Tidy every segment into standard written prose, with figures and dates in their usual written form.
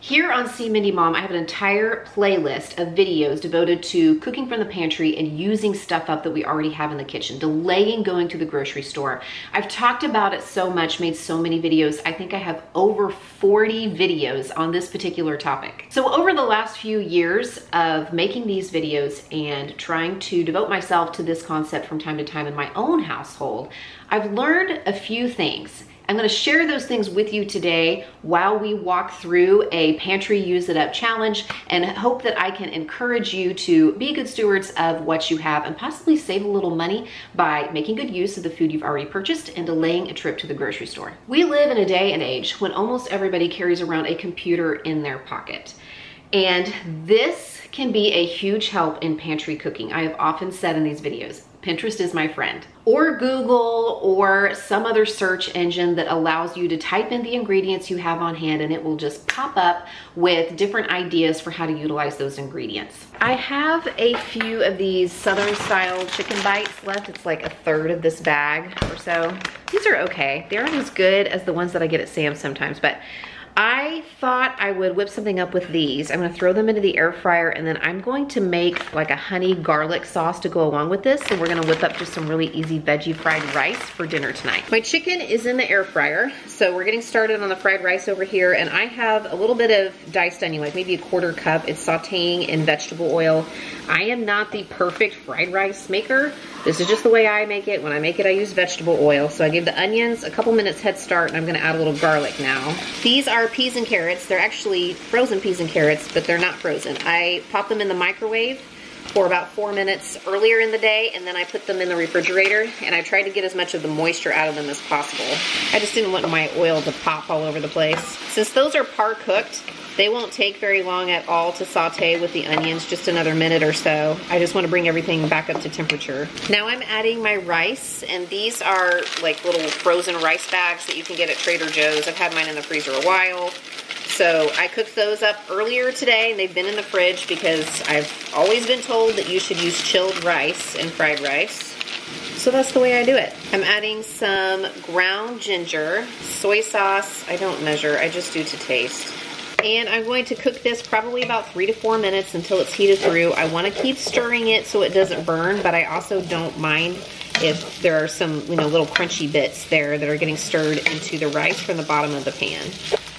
Here on See Mindy Mom, I have an entire playlist of videos devoted to cooking from the pantry and using stuff up that we already have in the kitchen, delaying going to the grocery store. I've talked about it so much, made so many videos. I think I have over 40 videos on this particular topic. So over the last few years of making these videos and trying to devote myself to this concept from time to time in my own household, I've learned a few things. I'm gonna share those things with you today while we walk through a pantry use it up challenge, and hope that I can encourage you to be good stewards of what you have and possibly save a little money by making good use of the food you've already purchased and delaying a trip to the grocery store. We live in a day and age when almost everybody carries around a computer in their pocket. And this can be a huge help in pantry cooking. I have often said in these videos, Pinterest is my friend, or Google, or some other search engine that allows you to type in the ingredients you have on hand and it will just pop up with different ideas for how to utilize those ingredients. I have a few of these Southern style chicken bites left. It's like a third of this bag or so. These are okay. They aren't as good as the ones that I get at Sam's sometimes, but I thought I would whip something up with these. I'm gonna throw them into the air fryer, and then I'm going to make like a honey garlic sauce to go along with this. And we're gonna whip up just some really easy veggie fried rice for dinner tonight. My chicken is in the air fryer, so we're getting started on the fried rice over here. And I have a little bit of diced onion, like maybe a quarter cup. It's sauteing in vegetable oil. I am not the perfect fried rice maker. This is just the way I make it. When I make it, I use vegetable oil. So I gave the onions a couple minutes head start, and I'm gonna add a little garlic now. These are peas and carrots. They're actually frozen peas and carrots, but they're not frozen. I popped them in the microwave for about 4 minutes earlier in the day, and then I put them in the refrigerator, and I tried to get as much of the moisture out of them as possible. I just didn't want my oil to pop all over the place. Since those are par cooked, they won't take very long at all to saute with the onions, just another minute or so. I just want to bring everything back up to temperature. Now I'm adding my rice, and these are like little frozen rice bags that you can get at Trader Joe's. I've had mine in the freezer a while. So I cooked those up earlier today, and they've been in the fridge because I've always been told that you should use chilled rice in fried rice. So that's the way I do it. I'm adding some ground ginger, soy sauce. I don't measure, I just do to taste. And I'm going to cook this probably about 3 to 4 minutes until it's heated through. I want to keep stirring it so it doesn't burn, but I also don't mind if there are some, little crunchy bits there that are getting stirred into the rice from the bottom of the pan.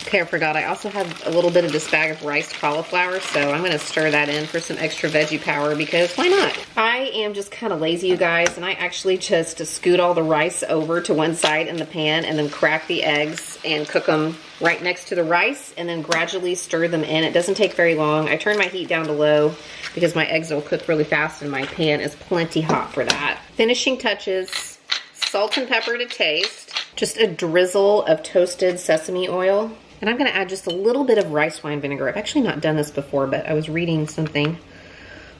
Okay, I forgot, I also have a little bit of this bag of riced cauliflower, so I'm gonna stir that in for some extra veggie power because why not? I am just kind of lazy, you guys, and I actually just scoot all the rice over to one side in the pan and then crack the eggs and cook them right next to the rice and then gradually stir them in. It doesn't take very long. I turn my heat down to low because my eggs will cook really fast and my pan is plenty hot for that. Finishing touches, salt and pepper to taste, just a drizzle of toasted sesame oil. And I'm gonna add just a little bit of rice wine vinegar. I've actually not done this before, but I was reading something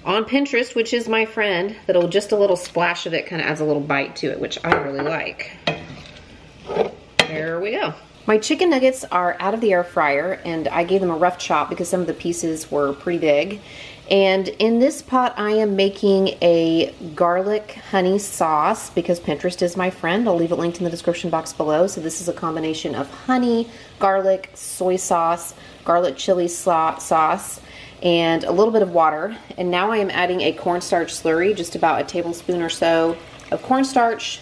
on Pinterest, which is my friend, that'll just a little splash of it kind of adds a little bite to it, which I really like. There we go. My chicken nuggets are out of the air fryer, and I gave them a rough chop because some of the pieces were pretty big. And in this pot, I am making a garlic honey sauce because Pinterest is my friend. I'll leave it linked in the description box below. So this is a combination of honey, garlic, soy sauce, garlic chili sauce, and a little bit of water. And now I am adding a cornstarch slurry, just about a tablespoon or so of cornstarch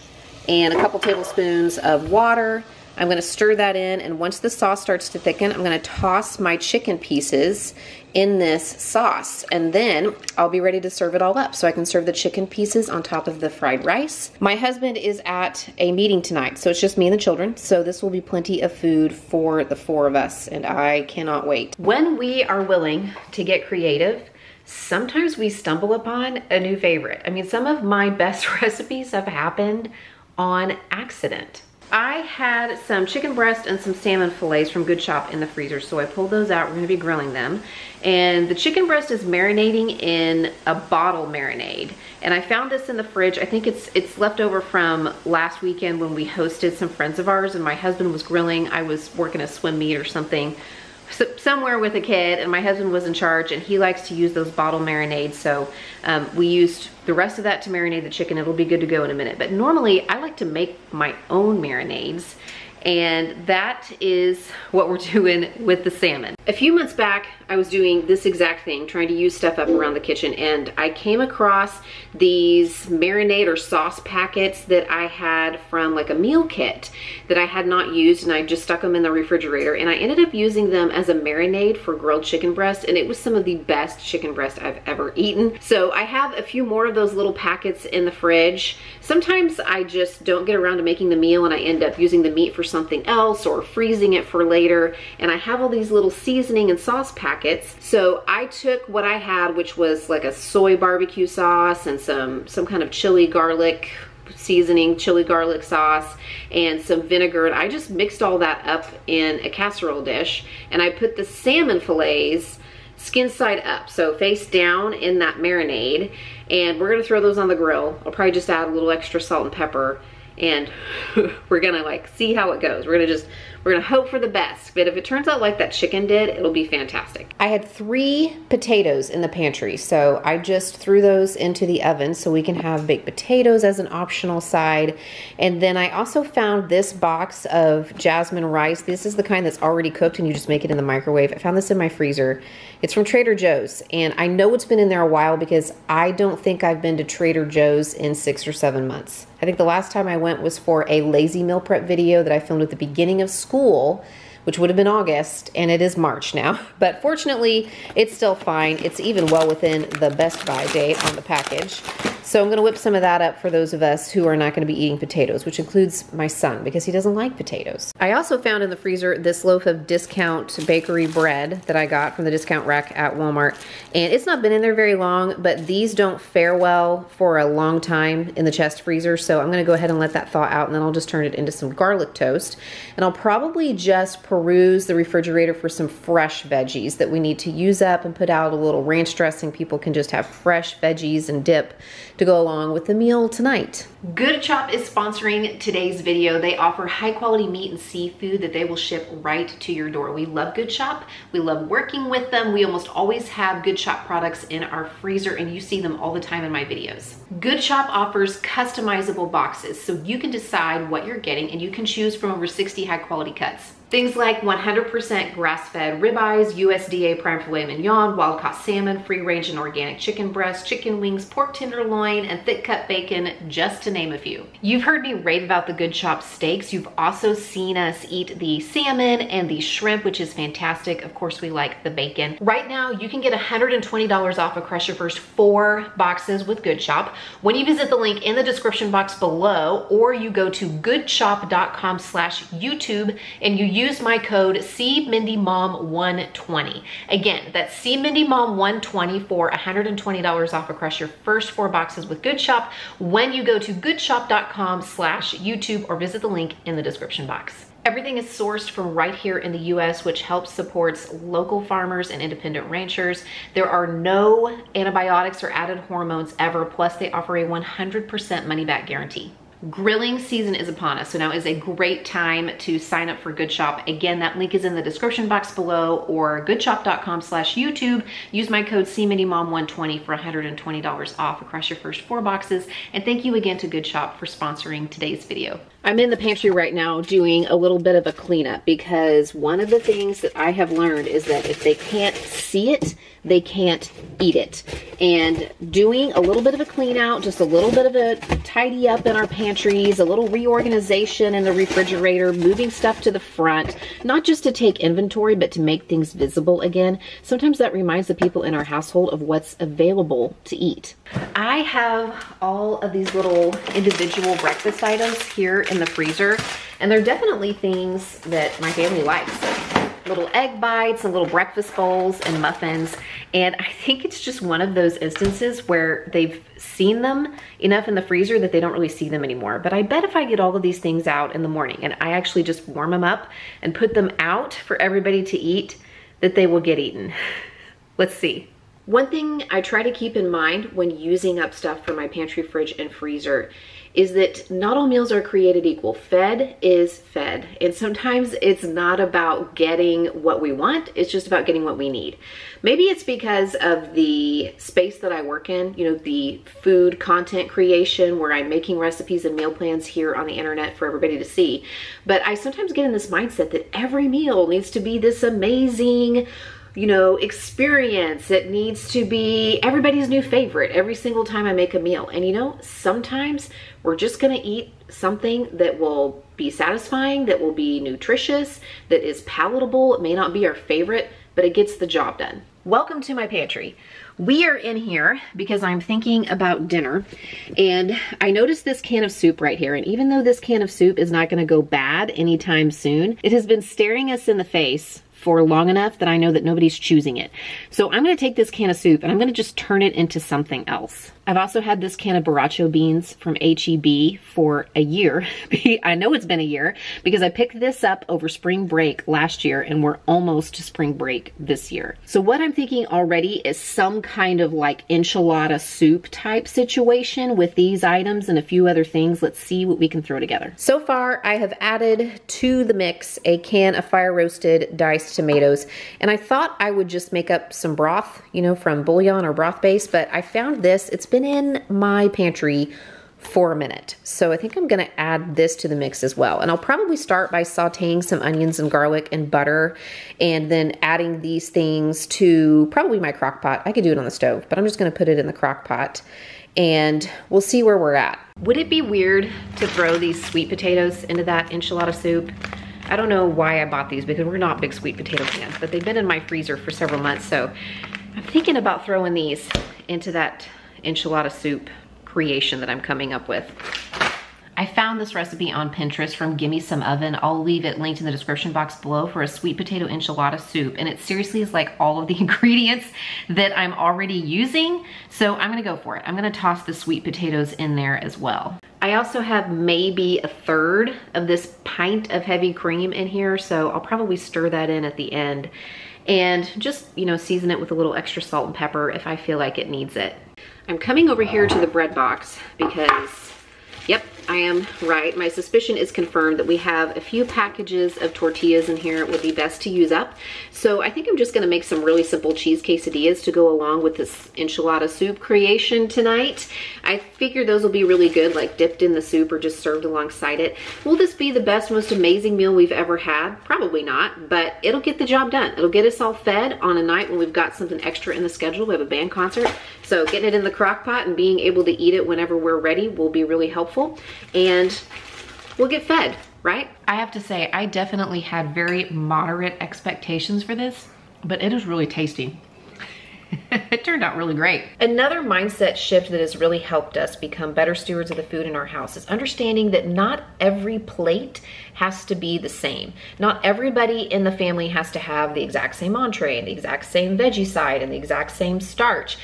and a couple tablespoons of water. I'm gonna stir that in, and once the sauce starts to thicken, I'm gonna toss my chicken pieces in this sauce, and then I'll be ready to serve it all up. So I can serve the chicken pieces on top of the fried rice. My husband is at a meeting tonight, so it's just me and the children, so this will be plenty of food for the 4 of us, and I cannot wait. When we are willing to get creative, sometimes we stumble upon a new favorite. I mean, some of my best recipes have happened on accident. I had some chicken breast and some salmon fillets from Good Shop in the freezer, so I pulled those out. We're gonna be grilling them. And the chicken breast is marinating in a bottle marinade. And I found this in the fridge. I think it's left over from last weekend when we hosted some friends of ours and my husband was grilling. I was working a swim meet or something, somewhere with a kid, and my husband was in charge, and he likes to use those bottle marinades. So we used the rest of that to marinate the chicken. It'll be good to go in a minute. But normally I like to make my own marinades, And that is what we're doing with the salmon. A few months back, I was doing this exact thing, trying to use stuff up around the kitchen, and I came across these marinade or sauce packets that I had from like a meal kit that I had not used, and I just stuck them in the refrigerator, and I ended up using them as a marinade for grilled chicken breast, and it was some of the best chicken breast I've ever eaten. So I have a few more of those little packets in the fridge. Sometimes I just don't get around to making the meal and I end up using the meat for something else or freezing it for later, and I have all these little seasoning and sauce packets. So I took what I had, which was like a soy barbecue sauce and some kind of chili garlic seasoning, chili garlic sauce, and some vinegar, and I just mixed all that up in a casserole dish, and I put the salmon fillets skin side up, so face down in that marinade, and we're gonna throw those on the grill. I'll probably just add a little extra salt and pepper, and we're gonna like see how it goes. We're gonna hope for the best, but if it turns out like that chicken did, it'll be fantastic. I had 3 potatoes in the pantry, so I just threw those into the oven so we can have baked potatoes as an optional side. And then I also found this box of jasmine rice. This is the kind that's already cooked and you just make it in the microwave. I found this in my freezer. It's from Trader Joe's, and I know it's been in there a while because I don't think I've been to Trader Joe's in 6 or 7 months. I think the last time I went was for a lazy meal prep video that I filmed at the beginning of school, which would have been August, and it is March now. But fortunately, it's still fine. It's even well within the Best Buy date on the package. So I'm gonna whip some of that up for those of us who are not gonna be eating potatoes, which includes my son because he doesn't like potatoes. I also found in the freezer this loaf of discount bakery bread that I got from the discount rack at Walmart. And it's not been in there very long, but these don't fare well for a long time in the chest freezer. So I'm gonna go ahead and let that thaw out, and then I'll just turn it into some garlic toast. And I'll probably just peruse the refrigerator for some fresh veggies that we need to use up and put out a little ranch dressing. People can just have fresh veggies and dip to go along with the meal tonight. Good Chop is sponsoring today's video. They offer high quality meat and seafood that they will ship right to your door. We love Good Chop. We love working with them. We almost always have Good Chop products in our freezer, and you see them all the time in my videos. Good Chop offers customizable boxes, so you can decide what you're getting and you can choose from over 60 high quality cuts. Things like 100% grass-fed ribeyes, USDA prime filet mignon, wild-caught salmon, free-range and organic chicken breast, chicken wings, pork tenderloin, and thick-cut bacon, just to name a few. You've heard me rave about the Good Chop steaks. You've also seen us eat the salmon and the shrimp, which is fantastic. Of course, we like the bacon. Right now, you can get $120 off across your first 4 boxes with Good Chop when you visit the link in the description box below, or you go to goodchop.com/YouTube and you use my code CMindyMom120. Again, that's CMindyMom120 for $120 off across your first 4 boxes with Good Chop when you go to goodchop.com/YouTube or visit the link in the description box. Everything is sourced from right here in the US, which helps supports local farmers and independent ranchers. There are no antibiotics or added hormones ever, plus they offer a 100% money-back guarantee. Grilling season is upon us, so now is a great time to sign up for Good Chop. Again, that link is in the description box below, or goodchop.com/YouTube. Use my code CMindyMom120 for $120 off across your first 4 boxes. And thank you again to Good Chop for sponsoring today's video. I'm in the pantry right now doing a little bit of a cleanup, because one of the things that I have learned is that if they can't see it, they can't eat it. And doing a little bit of a clean out, just a little bit of a tidy up in our pantries, a little reorganization in the refrigerator, moving stuff to the front, not just to take inventory, but to make things visible again. Sometimes that reminds the people in our household of what's available to eat. I have all of these little individual breakfast items here in the freezer, and they're definitely things that my family likes. Little egg bites and little breakfast bowls and muffins. And I think it's just one of those instances where they've seen them enough in the freezer that they don't really see them anymore. But I bet if I get all of these things out in the morning and I actually just warm them up and put them out for everybody to eat, that they will get eaten. Let's see. One thing I try to keep in mind when using up stuff from my pantry, fridge, and freezer is that not all meals are created equal. Fed is fed. And sometimes it's not about getting what we want, it's just about getting what we need. Maybe it's because of the space that I work in, you know, the food content creation where I'm making recipes and meal plans here on the internet for everybody to see. But I sometimes get in this mindset that every meal needs to be this amazing, you know, experience. It needs to be everybody's new favorite every single time I make a meal. And you know, sometimes we're just gonna eat something that will be satisfying, that will be nutritious, that is palatable. It may not be our favorite, but it gets the job done. Welcome to my pantry. We are in here because I'm thinking about dinner, and I noticed this can of soup right here. And even though this can of soup is not gonna go bad anytime soon, it has been staring us in the face for long enough that I know that nobody's choosing it. So I'm gonna take this can of soup and I'm gonna just turn it into something else. I've also had this can of borracho beans from HEB for a year. I know it's been a year because I picked this up over spring break last year and we're almost to spring break this year. So what I'm thinking already is some kind of like enchilada soup type situation with these items and a few other things. Let's see what we can throw together. So far, I have added to the mix a can of fire roasted diced tomatoes, and I thought I would just make up some broth, you know, from bouillon or broth base, but I found this. It's been in my pantry for a minute. So I think I'm gonna add this to the mix as well. And I'll probably start by sauteing some onions and garlic and butter, and then adding these things to probably my crock pot. I could do it on the stove, but I'm just gonna put it in the crock pot and we'll see where we're at. Would it be weird to throw these sweet potatoes into that enchilada soup? I don't know why I bought these because we're not big sweet potato fans, but they've been in my freezer for several months. So I'm thinking about throwing these into that enchilada soup creation that I'm coming up with. I found this recipe on Pinterest from Gimme Some Oven. I'll leave it linked in the description box below for a sweet potato enchilada soup. And it seriously is like all of the ingredients that I'm already using. So I'm gonna go for it. I'm gonna toss the sweet potatoes in there as well. I also have maybe a third of this pint of heavy cream in here. So I'll probably stir that in at the end and just, you know, season it with a little extra salt and pepper if I feel like it needs it. I'm coming over here to the bread box because, yep, I am right. My suspicion is confirmed that we have a few packages of tortillas in here. It would be best to use up. So I think I'm just gonna make some really simple cheese quesadillas to go along with this enchilada soup creation tonight. I figure those will be really good, like dipped in the soup or just served alongside it. Will this be the best, most amazing meal we've ever had? Probably not, but it'll get the job done. It'll get us all fed on a night when we've got something extra in the schedule. We have a band concert. So getting it in the crock pot and being able to eat it whenever we're ready will be really helpful. And we'll get fed, right? I have to say, I definitely had very moderate expectations for this, but it is really tasty. It turned out really great. Another mindset shift that has really helped us become better stewards of the food in our house is understanding that not every plate has to be the same. Not everybody in the family has to have the exact same entree and the exact same veggie side and the exact same starch.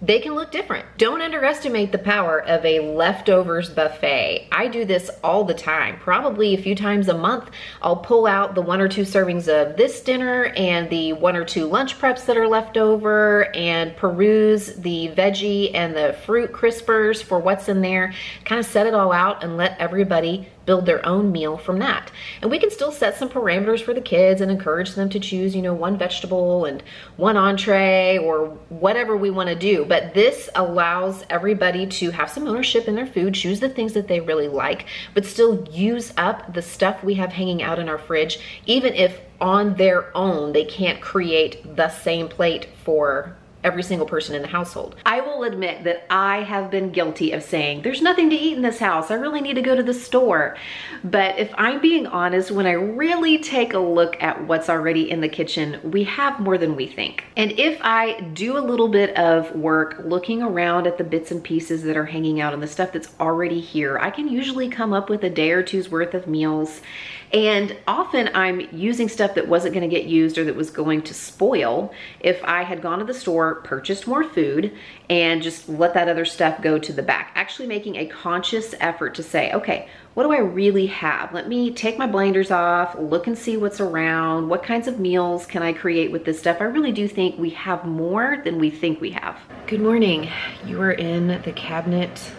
They can look different. Don't underestimate the power of a leftovers buffet. I do this all the time. Probably a few times a month, I'll pull out the 1 or 2 servings of this dinner and the 1 or 2 lunch preps that are left over and peruse the veggie and the fruit crispers for what's in there, kind of set it all out and let everybody build their own meal from that. And we can still set some parameters for the kids and encourage them to choose, you know, 1 vegetable and 1 entree or whatever we want to do. But this allows everybody to have some ownership in their food, choose the things that they really like, but still use up the stuff we have hanging out in our fridge, even if on their own they can't create the same plate for every single person in the household. I will admit that I have been guilty of saying, there's nothing to eat in this house. I really need to go to the store. But if I'm being honest, when I really take a look at what's already in the kitchen, we have more than we think. And if I do a little bit of work looking around at the bits and pieces that are hanging out and the stuff that's already here, I can usually come up with a day or two's worth of meals. And often I'm using stuff that wasn't gonna get used or that was going to spoil if I had gone to the store, purchased more food, and just let that other stuff go to the back. Actually making a conscious effort to say, okay, what do I really have? Let me take my blinders off, look and see what's around, what kinds of meals can I create with this stuff? I really do think we have more than we think we have. Good morning. You are in the cabinet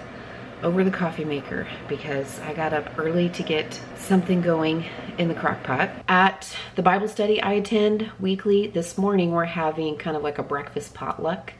over the coffee maker because I got up early to get something going in the crock pot. At the Bible study I attend weekly, this morning we're having kind of like a breakfast potluck.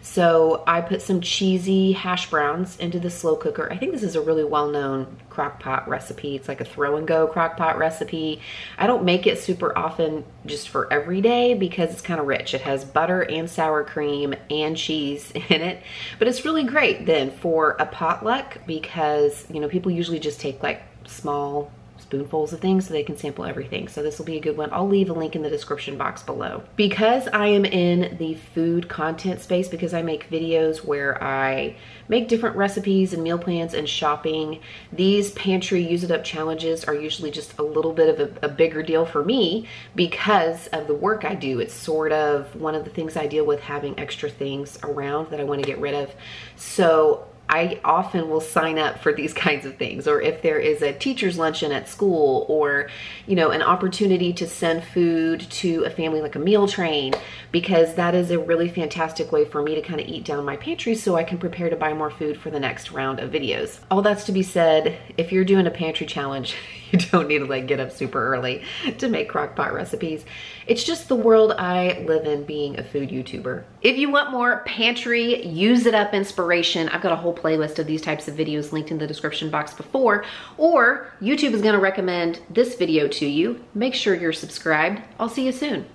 So I put some cheesy hash browns into the slow cooker. I think this is a really well-known crock pot recipe. It's like a throw and go crock pot recipe. I don't make it super often just for every day because it's kind of rich. It has butter and sour cream and cheese in it, but it's really great then for a potluck because, you know, people usually just take like small spoonfuls of things so they can sample everything. So this will be a good one. I'll leave a link in the description box below. Because I am in the food content space, because I make videos where I make different recipes and meal plans and shopping, these pantry use it up challenges are usually just a little bit of a bigger deal for me because of the work I do. It's sort of one of the things I deal with, having extra things around that I want to get rid of. So I often will sign up for these kinds of things, or if there is a teacher's luncheon at school, or, you know, an opportunity to send food to a family like a meal train, because that is a really fantastic way for me to kind of eat down my pantry so I can prepare to buy more food for the next round of videos. All that's to be said, if you're doing a pantry challenge, you don't need to like get up super early to make crock pot recipes. It's just the world I live in being a food YouTuber. If you want more pantry use it up inspiration, I've got a whole playlist of these types of videos linked in the description box before, or YouTube is gonna recommend this video to you. Make sure you're subscribed. I'll see you soon.